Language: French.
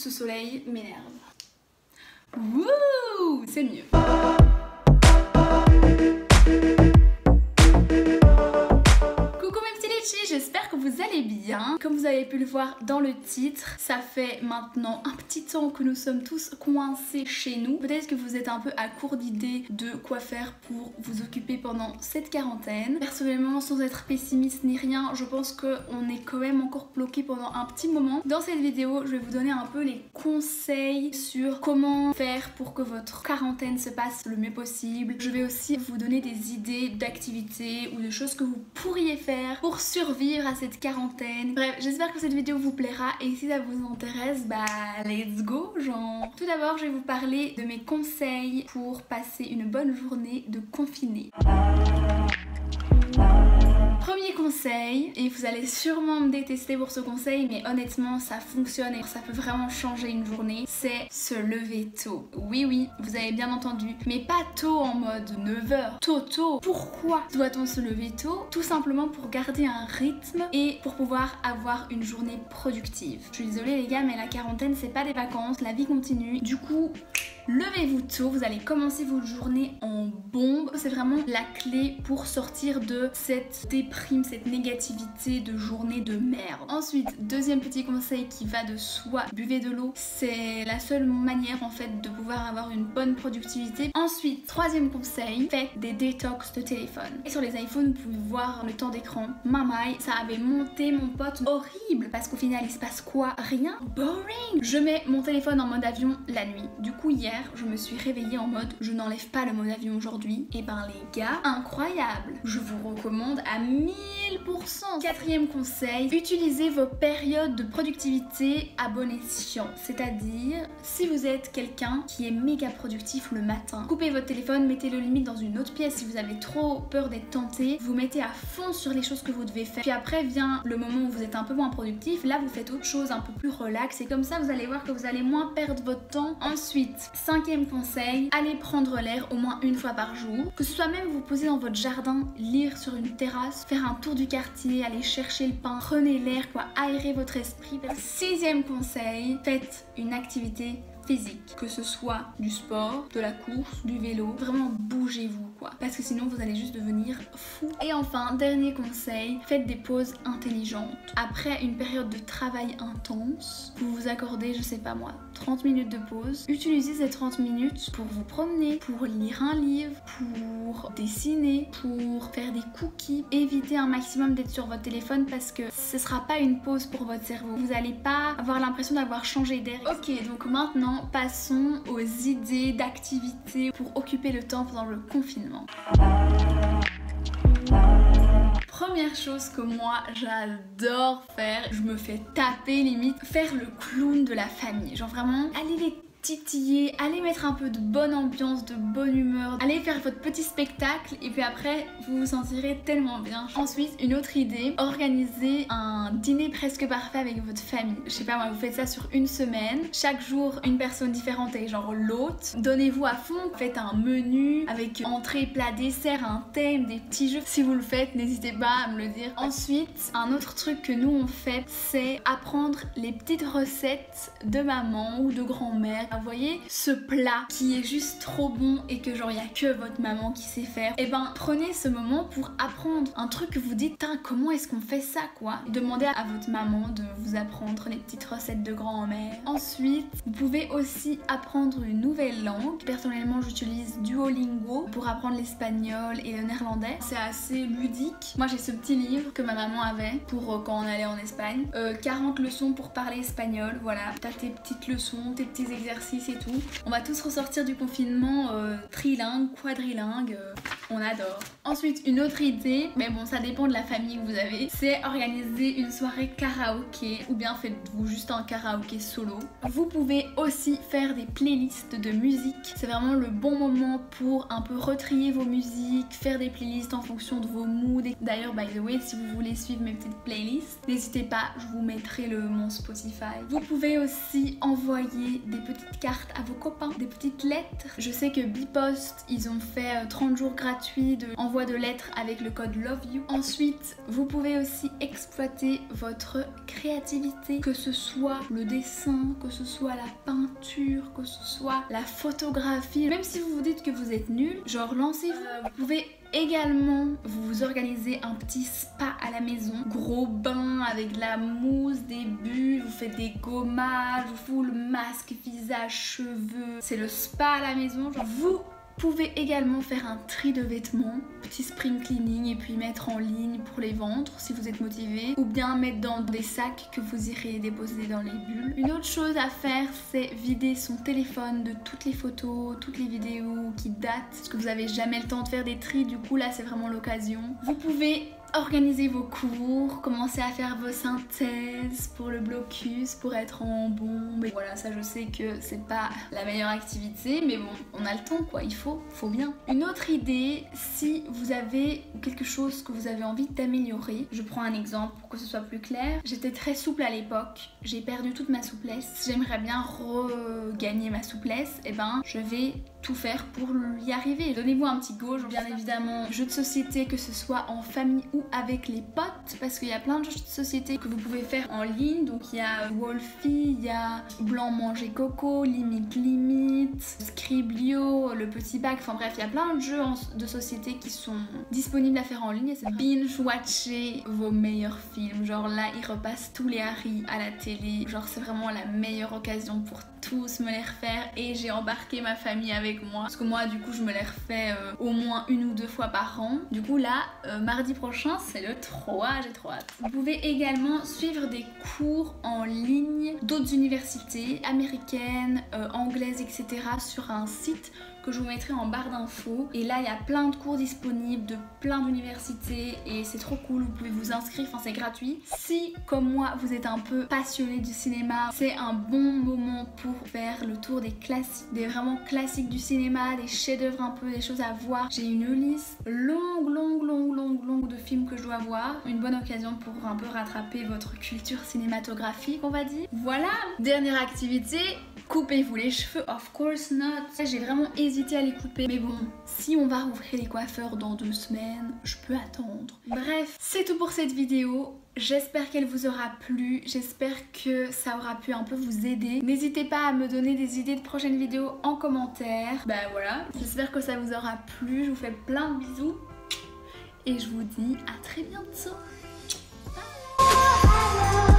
ce soleil m'énerve. Wouh, c'est mieux. J'espère que vous allez bien. Comme vous avez pu le voir dans le titre, ça fait maintenant un petit temps que nous sommes tous coincés chez nous. Peut-être que vous êtes un peu à court d'idées de quoi faire pour vous occuper pendant cette quarantaine. Personnellement, sans être pessimiste ni rien, je pense qu'on est quand même encore bloqué pendant un petit moment. Dans cette vidéo, je vais vous donner un peu les conseils sur comment faire pour que votre quarantaine se passe le mieux possible. Je vais aussi vous donner des idées d'activités ou de choses que vous pourriez faire pour survivre à cette quarantaine. Bref, j'espère que cette vidéo vous plaira et si ça vous intéresse, bah let's go genre. Tout d'abord, je vais vous parler de mes conseils pour passer une bonne journée de confiné. Premier conseil, et vous allez sûrement me détester pour ce conseil, mais honnêtement ça fonctionne et ça peut vraiment changer une journée, c'est se lever tôt. Oui, vous avez bien entendu, mais pas tôt en mode 9h, tôt. Pourquoi doit-on se lever tôt? Tout simplement pour garder un rythme et pour pouvoir avoir une journée productive. Je suis désolée les gars, mais la quarantaine c'est pas des vacances, la vie continue. Du coup, levez-vous tôt, vous allez commencer votre journée en bombe. C'est vraiment la clé pour sortir de cette déprime, cette négativité de journée de merde. Ensuite, deuxième petit conseil qui va de soi, buvez de l'eau. C'est la seule manière en fait de pouvoir avoir une bonne productivité. Ensuite, troisième conseil, faites des détox de téléphone. Et sur les iPhones, vous pouvez voir le temps d'écran. Mamaï, ça avait monté mon pote horrible parce qu'au final, il se passe quoi? Rien. Boring. Je mets mon téléphone en mode avion la nuit. Du coup, hier, je me suis réveillée en mode je n'enlève pas le mode avion aujourd'hui. Et ben les gars, incroyable. Je vous recommande à 1000%. Quatrième conseil, utilisez vos périodes de productivité à bon escient. C'est-à-dire, si vous êtes quelqu'un qui est méga productif le matin, coupez votre téléphone, mettez-le limite dans une autre pièce. Si vous avez trop peur d'être tenté, vous mettez à fond sur les choses que vous devez faire. Puis après vient le moment où vous êtes un peu moins productif. Là, vous faites autre chose, un peu plus relax. Et comme ça, vous allez voir que vous allez moins perdre votre temps. Ensuite, cinquième conseil, allez prendre l'air au moins une fois par jour. Que ce soit même vous poser dans votre jardin, lire sur une terrasse, faire un tour du quartier, aller chercher le pain, prenez l'air, quoi, aérez votre esprit. Sixième conseil, faites une activité physique, que ce soit du sport, de la course, du vélo, vraiment bougez-vous quoi, parce que sinon vous allez juste devenir fou. Et enfin, dernier conseil, faites des pauses intelligentes. Après une période de travail intense, vous vous accordez, je sais pas moi, 30 minutes de pause. Utilisez ces 30 minutes pour vous promener, pour lire un livre, pour dessiner, pour faire des cookies. Évitez un maximum d'être sur votre téléphone parce que ce sera pas une pause pour votre cerveau. Vous allez pas avoir l'impression d'avoir changé d'air. Ok, donc maintenant passons aux idées d'activités pour occuper le temps pendant le confinement. Première chose que moi j'adore faire, je me fais taper limite, faire le clown de la famille. Genre vraiment, allez les titiller, allez mettre un peu de bonne ambiance, de bonne humeur, allez faire votre petit spectacle et puis après vous vous sentirez tellement bien. Ensuite, une autre idée, organisez un dîner presque parfait avec votre famille. Je sais pas moi, vous faites ça sur une semaine, chaque jour une personne différente et genre l'autre. Donnez-vous à fond, faites un menu avec entrée, plat, dessert, un thème, des petits jeux. Si vous le faites, n'hésitez pas à me le dire. Ensuite, un autre truc que nous on fait, c'est apprendre les petites recettes de maman ou de grand-mère. Vous voyez ce plat qui est juste trop bon et que genre il y a que votre maman qui sait faire. Et ben prenez ce moment pour apprendre un truc que vous dites comment est-ce qu'on fait ça quoi. Demandez à votre maman de vous apprendre les petites recettes de grand-mère. Ensuite, vous pouvez aussi apprendre une nouvelle langue. Personnellement, j'utilise Duolingo pour apprendre l'espagnol et le néerlandais. C'est assez ludique. Moi j'ai ce petit livre que ma maman avait pour quand on allait en Espagne. 40 leçons pour parler espagnol. Voilà, t'as tes petites leçons, tes petits exercices et tout. On va tous ressortir du confinement trilingue, quadrilingue, on adore. Ensuite, une autre idée, mais bon ça dépend de la famille que vous avez, c'est organiser une soirée karaoké ou bien faites-vous juste un karaoké solo. Vous pouvez aussi faire des playlists de musique. C'est vraiment le bon moment pour un peu retrier vos musiques, faire des playlists en fonction de vos moods. D'ailleurs, by the way, si vous voulez suivre mes petites playlists, n'hésitez pas, je vous mettrai mon Spotify. Vous pouvez aussi envoyer des petites cartes à vos copains, des petites lettres. Je sais que Bipost, ils ont fait 30 jours gratuits gratuit d'envoi de lettres avec le code LOVEYOU. Ensuite, vous pouvez aussi exploiter votre créativité, que ce soit le dessin, que ce soit la peinture, que ce soit la photographie. Même si vous vous dites que vous êtes nul, genre lancez-vous. Vous pouvez également vous organiser un petit spa à la maison, gros bain avec de la mousse, des bulles, vous faites des gommages, vous le masque, visage, cheveux, c'est le spa à la maison. Genre, vous pouvez également faire un tri de vêtements, petit spring cleaning et puis mettre en ligne pour les vendre si vous êtes motivé, ou bien mettre dans des sacs que vous irez déposer dans les bulles. Une autre chose à faire, c'est vider son téléphone de toutes les photos, toutes les vidéos qui datent, parce que vous n'avez jamais le temps de faire des tris, du coup là c'est vraiment l'occasion. Vous pouvez organiser vos cours, commencer à faire vos synthèses pour le blocus, pour être en bombe. Et voilà, ça je sais que c'est pas la meilleure activité, mais bon, on a le temps quoi, il faut bien. Une autre idée, si vous avez quelque chose que vous avez envie d'améliorer, je prends un exemple pour que ce soit plus clair. J'étais très souple à l'époque, j'ai perdu toute ma souplesse. J'aimerais bien regagner ma souplesse, et ben je vais tout faire pour y arriver. Donnez-vous un petit go, bien évidemment, jeux de société, que ce soit en famille ou avec les potes, parce qu'il y a plein de jeux de société que vous pouvez faire en ligne. Donc il y a Wolfie, il y a Blanc Manger Coco, Limite, Scriblio, le petit bac, enfin bref, il y a plein de jeux de société qui sont disponibles à faire en ligne. Et c'est binge-watcher vos meilleurs films, genre là ils repassent tous les Harry à la télé, genre c'est vraiment la meilleure occasion pour tous me les refaire, et j'ai embarqué ma famille avec moi parce que moi du coup je me les refais au moins 1 ou 2 fois par an. Du coup là mardi prochain c'est le 3, j'ai trop hâte. Vous pouvez également suivre des cours en ligne d'autres universités américaines, anglaises, etc. sur un site que je vous mettrai en barre d'infos. Et là il y a plein de cours disponibles de plein d'universités et c'est trop cool, vous pouvez vous inscrire, enfin c'est gratuit. Si comme moi vous êtes un peu passionné du cinéma, c'est un bon moment pour faire le tour des classiques, des vraiment classiques du cinéma, des chefs-d'œuvre un peu, des choses à voir. J'ai une liste longue de films que je dois voir. Une bonne occasion pour un peu rattraper votre culture cinématographique, on va dire. Voilà, dernière activité, coupez-vous les cheveux, of course not. J'ai vraiment hésité à les couper, mais bon, si on va rouvrir les coiffeurs dans 2 semaines, je peux attendre. Bref, c'est tout pour cette vidéo. J'espère qu'elle vous aura plu, j'espère que ça aura pu un peu vous aider. N'hésitez pas à me donner des idées de prochaines vidéos en commentaire. Ben voilà, j'espère que ça vous aura plu, je vous fais plein de bisous et je vous dis à très bientôt. Bye.